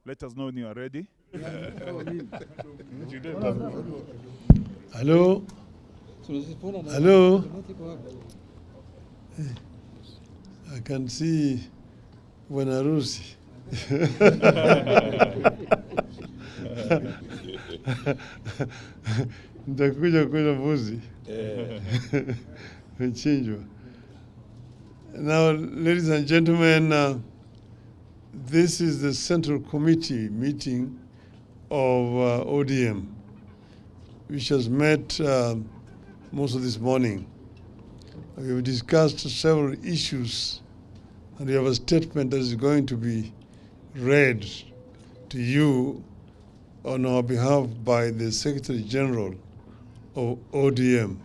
Let us know when you are ready. Hello? Hello? I can see Wanarusi. Nitakuja kunywa mbuzi. Mchinjwa. Now, ladies and gentlemen, this is the Central Committee meeting of ODM, which has met most of this morning. We have discussed several issues, and we have a statement that is going to be read to you on our behalf by the Secretary General of ODM,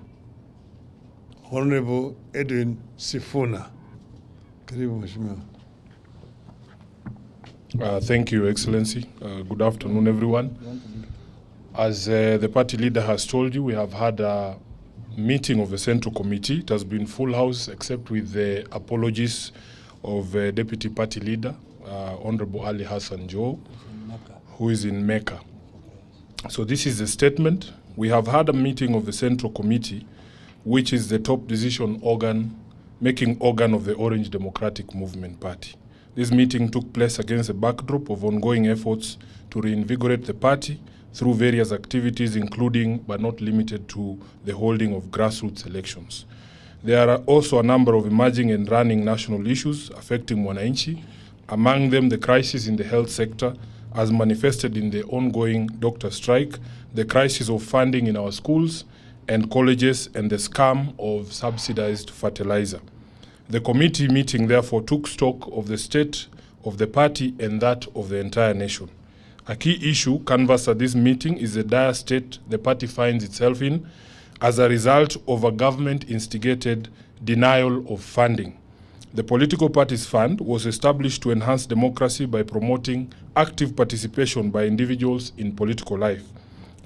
Honorable Edwin Sifuna. Karibu Mheshimiwa. Thank you, Excellency. Good afternoon, everyone. As the party leader has told you, we have had a meeting of the Central Committee. It has been full house, except with the apologies of Deputy Party Leader, Honorable Ali Hassan Joe, who is in Mecca. So this is the statement. We have had a meeting of the Central Committee, which is the top decision organ, making organ of the Orange Democratic Movement Party. This meeting took place against a backdrop of ongoing efforts to reinvigorate the party through various activities, including but not limited to the holding of grassroots elections. There are also a number of emerging and running national issues affecting Mwananchi, among them the crisis in the health sector as manifested in the ongoing doctor strike, the crisis of funding in our schools and colleges, and the scam of subsidized fertilizer. The committee meeting therefore took stock of the state of the party and that of the entire nation. A key issue canvassed at this meeting is the dire state the party finds itself in as a result of a government-instigated denial of funding. The political parties fund was established to enhance democracy by promoting active participation by individuals in political life.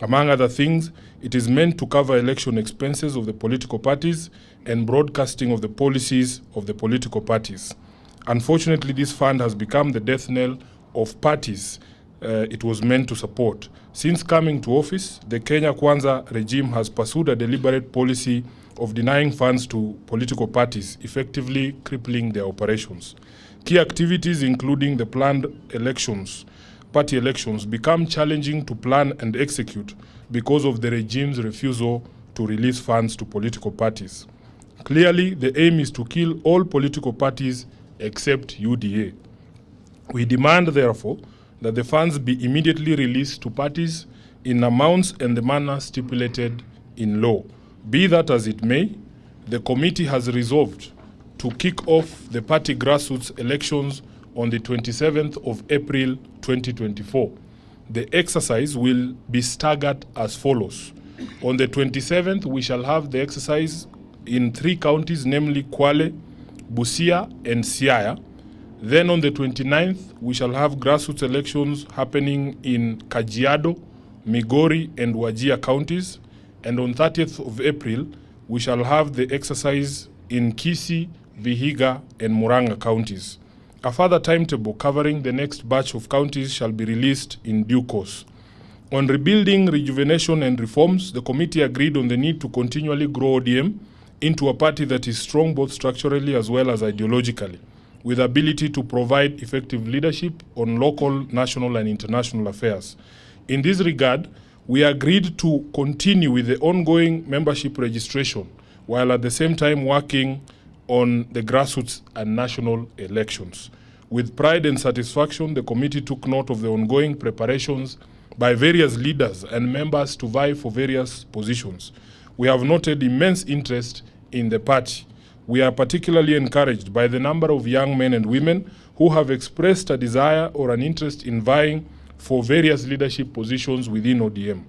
Among other things, it is meant to cover election expenses of the political parties and broadcasting of the policies of the political parties. Unfortunately, this fund has become the death knell of parties it was meant to support. Since coming to office, the Kenya Kwanza regime has pursued a deliberate policy of denying funds to political parties, effectively crippling their operations. Key activities, including the planned elections, party elections, become challenging to plan and execute because of the regime's refusal to release funds to political parties. Clearly, the aim is to kill all political parties except UDA. We demand, therefore, that the funds be immediately released to parties in amounts and the manner stipulated in law. Be that as it may, the committee has resolved to kick off the party grassroots elections on the 27th of April 2024. The exercise will be staggered as follows. On the 27th, we shall have the exercise in 3 counties, namely Kwale, Busia, and Siaya. Then on the 29th, we shall have grassroots elections happening in Kajiado, Migori, and Wajir counties. And on 30th of April, we shall have the exercise in Kisii, Vihiga, and Murang'a counties. A further timetable covering the next batch of counties shall be released in due course. On rebuilding, rejuvenation, and reforms, the committee agreed on the need to continually grow ODM into a party that is strong both structurally as well as ideologically, with ability to provide effective leadership on local, national, and international affairs. In this regard, we agreed to continue with the ongoing membership registration, while at the same time working on the grassroots and national elections. With pride and satisfaction, the committee took note of the ongoing preparations by various leaders and members to vie for various positions. We have noted immense interest in the party. We are particularly encouraged by the number of young men and women who have expressed a desire or an interest in vying for various leadership positions within ODM.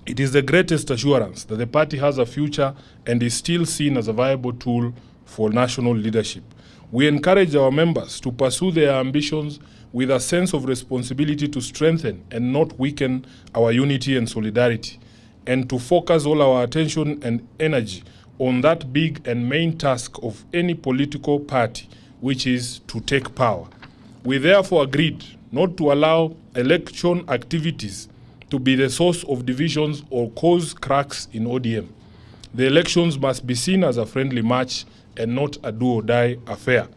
It is the greatest assurance that the party has a future and is still seen as a viable tool for national leadership. We encourage our members to pursue their ambitions with a sense of responsibility to strengthen and not weaken our unity and solidarity, and to focus all our attention and energy on that big and main task of any political party, which is to take power. We therefore agreed not to allow election activities to be the source of divisions or cause cracks in ODM. The elections must be seen as a friendly match and not a do-or-die affair.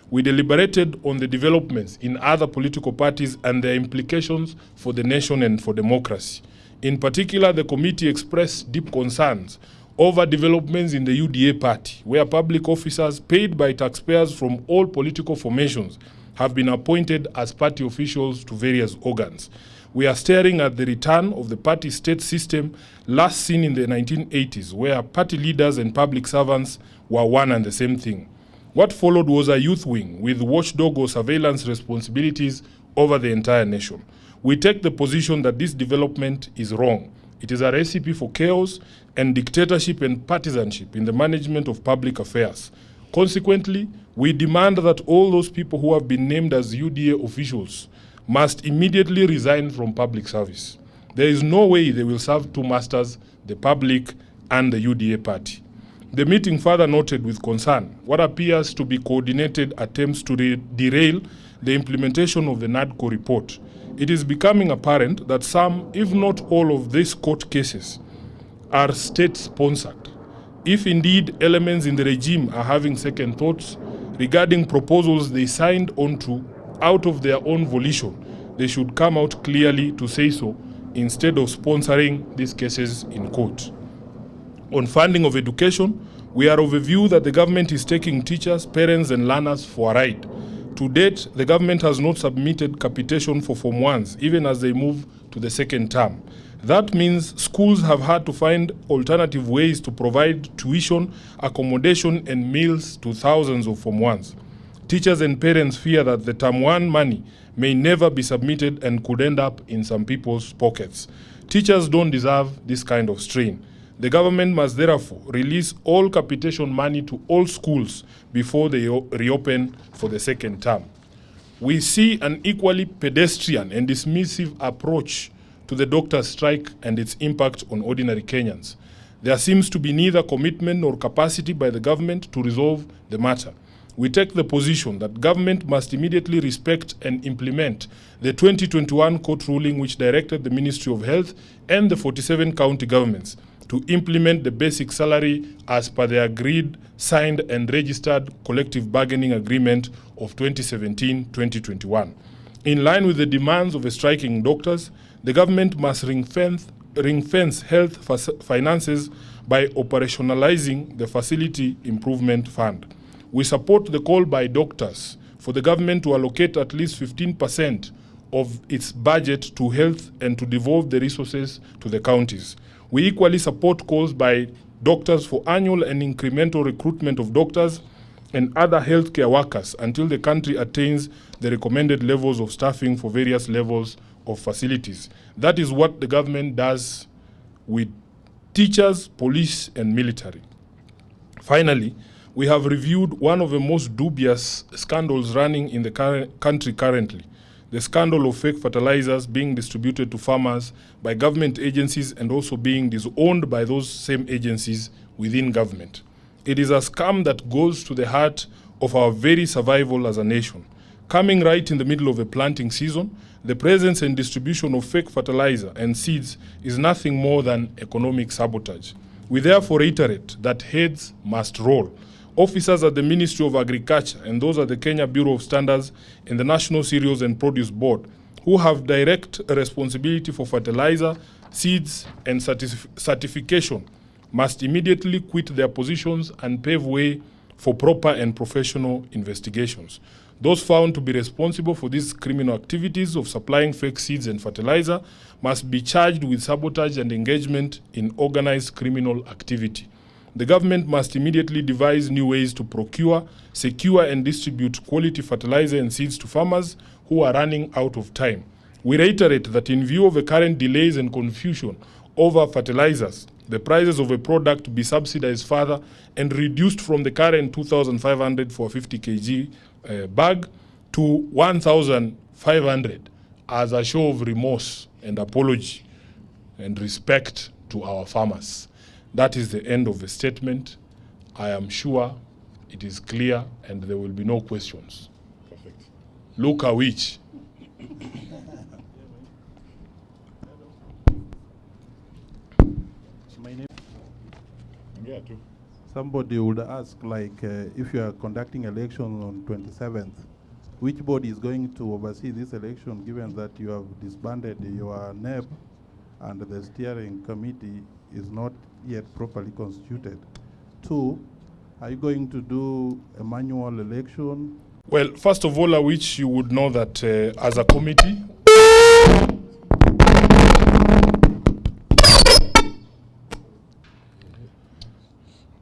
We deliberated on the developments in other political parties and their implications for the nation and for democracy. In particular, the committee expressed deep concerns over developments in the UDA party, where public officers paid by taxpayers from all political formations have been appointed as party officials to various organs. We are staring at the return of the party state system last seen in the 1980s, where party leaders and public servants were one and the same thing. What followed was a youth wing with watchdog or surveillance responsibilities over the entire nation. We take the position that this development is wrong. It is a recipe for chaos and dictatorship and partisanship in the management of public affairs. Consequently, we demand that all those people who have been named as UDA officials must immediately resign from public service. There is no way they will serve two masters, the public and the UDA party. The meeting further noted with concern what appears to be coordinated attempts to derail the implementation of the NADCO report. It is becoming apparent that some, if not all, of these court cases are state-sponsored. If indeed elements in the regime are having second thoughts regarding proposals they signed onto out of their own volition, they should come out clearly to say so instead of sponsoring these cases in court. On funding of education, we are of a view that the government is taking teachers, parents and learners for a ride. To date, the government has not submitted capitation for Form 1s, even as they move to the second term. That means schools have had to find alternative ways to provide tuition, accommodation and meals to thousands of Form 1s. Teachers and parents fear that the Term 1 money may never be submitted and could end up in some people's pockets. Teachers don't deserve this kind of strain. The government must therefore release all capitation money to all schools before they reopen for the second term. We see an equally pedestrian and dismissive approach to the doctors' strike and its impact on ordinary Kenyans. There seems to be neither commitment nor capacity by the government to resolve the matter. We take the position that government must immediately respect and implement the 2021 court ruling which directed the Ministry of Health and the 47 county governments to implement the basic salary as per the agreed, signed and registered collective bargaining agreement of 2017-2021. In line with the demands of the striking doctors, the government must ring-fence health finances by operationalizing the Facility Improvement Fund. We support the call by doctors for the government to allocate at least 15% of its budget to health and to devolve the resources to the counties. We equally support calls by doctors for annual and incremental recruitment of doctors and other healthcare workers until the country attains the recommended levels of staffing for various levels of facilities. That is what the government does with teachers, police, and military. Finally, we have reviewed one of the most dubious scandals running in the country currently, the scandal of fake fertilizers being distributed to farmers by government agencies and also being disowned by those same agencies within government. It is a scam that goes to the heart of our very survival as a nation. Coming right in the middle of a planting season, the presence and distribution of fake fertilizer and seeds is nothing more than economic sabotage. We therefore reiterate that heads must roll. Officers at the Ministry of Agriculture and those at the Kenya Bureau of Standards and the National Cereals and Produce Board, who have direct responsibility for fertilizer, seeds, and certification, must immediately quit their positions and pave way for proper and professional investigations. Those found to be responsible for these criminal activities of supplying fake seeds and fertilizer must be charged with sabotage and engagement in organized criminal activity. The government must immediately devise new ways to procure, secure, and distribute quality fertilizer and seeds to farmers who are running out of time. We reiterate that in view of the current delays and confusion over fertilizers, the prices of a product be subsidized further and reduced from the current 2,500 for a 50 kg bag to 1,500 as a show of remorse and apology and respect to our farmers. That is the end of the statement. I am sure it is clear and there will be no questions. Perfect. Look at which. My name. Yeah, too. Somebody would ask, like, if you are conducting election on 27th, which body is going to oversee this election, given that you have disbanded your NEB and the steering committee is not yet properly constituted? 2, are you going to do a manual election? Well, first of all, I wish you would know that as a committee,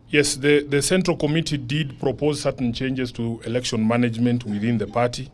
yes, the Central Committee did propose certain changes to election management within the party.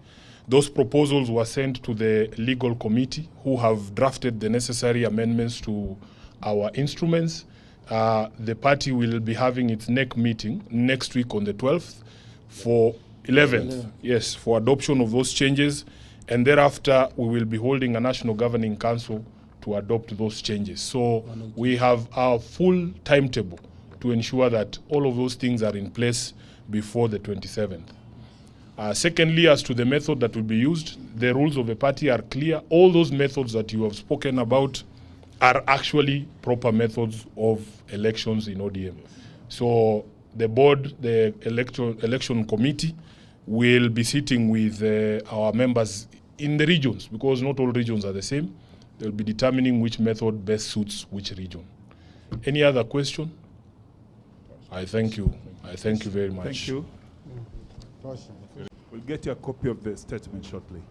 Those proposals were sent to the legal committee, who have drafted the necessary amendments to our instruments. The party will be having its next meeting next week on the 12th for 11th, yes, for adoption of those changes. And thereafter, we will be holding a National Governing Council to adopt those changes. So we have our full timetable to ensure that all of those things are in place before the 27th. Secondly, as to the method that will be used, the rules of the party are clear. All those methods that you have spoken about are actually proper methods of elections in ODM. So the board, the election committee, will be sitting with our members in the regions, because not all regions are the same. They'll be determining which method best suits which region. Any other question? I thank you. I thank you very much. Thank you. We'll get you a copy of the statement shortly.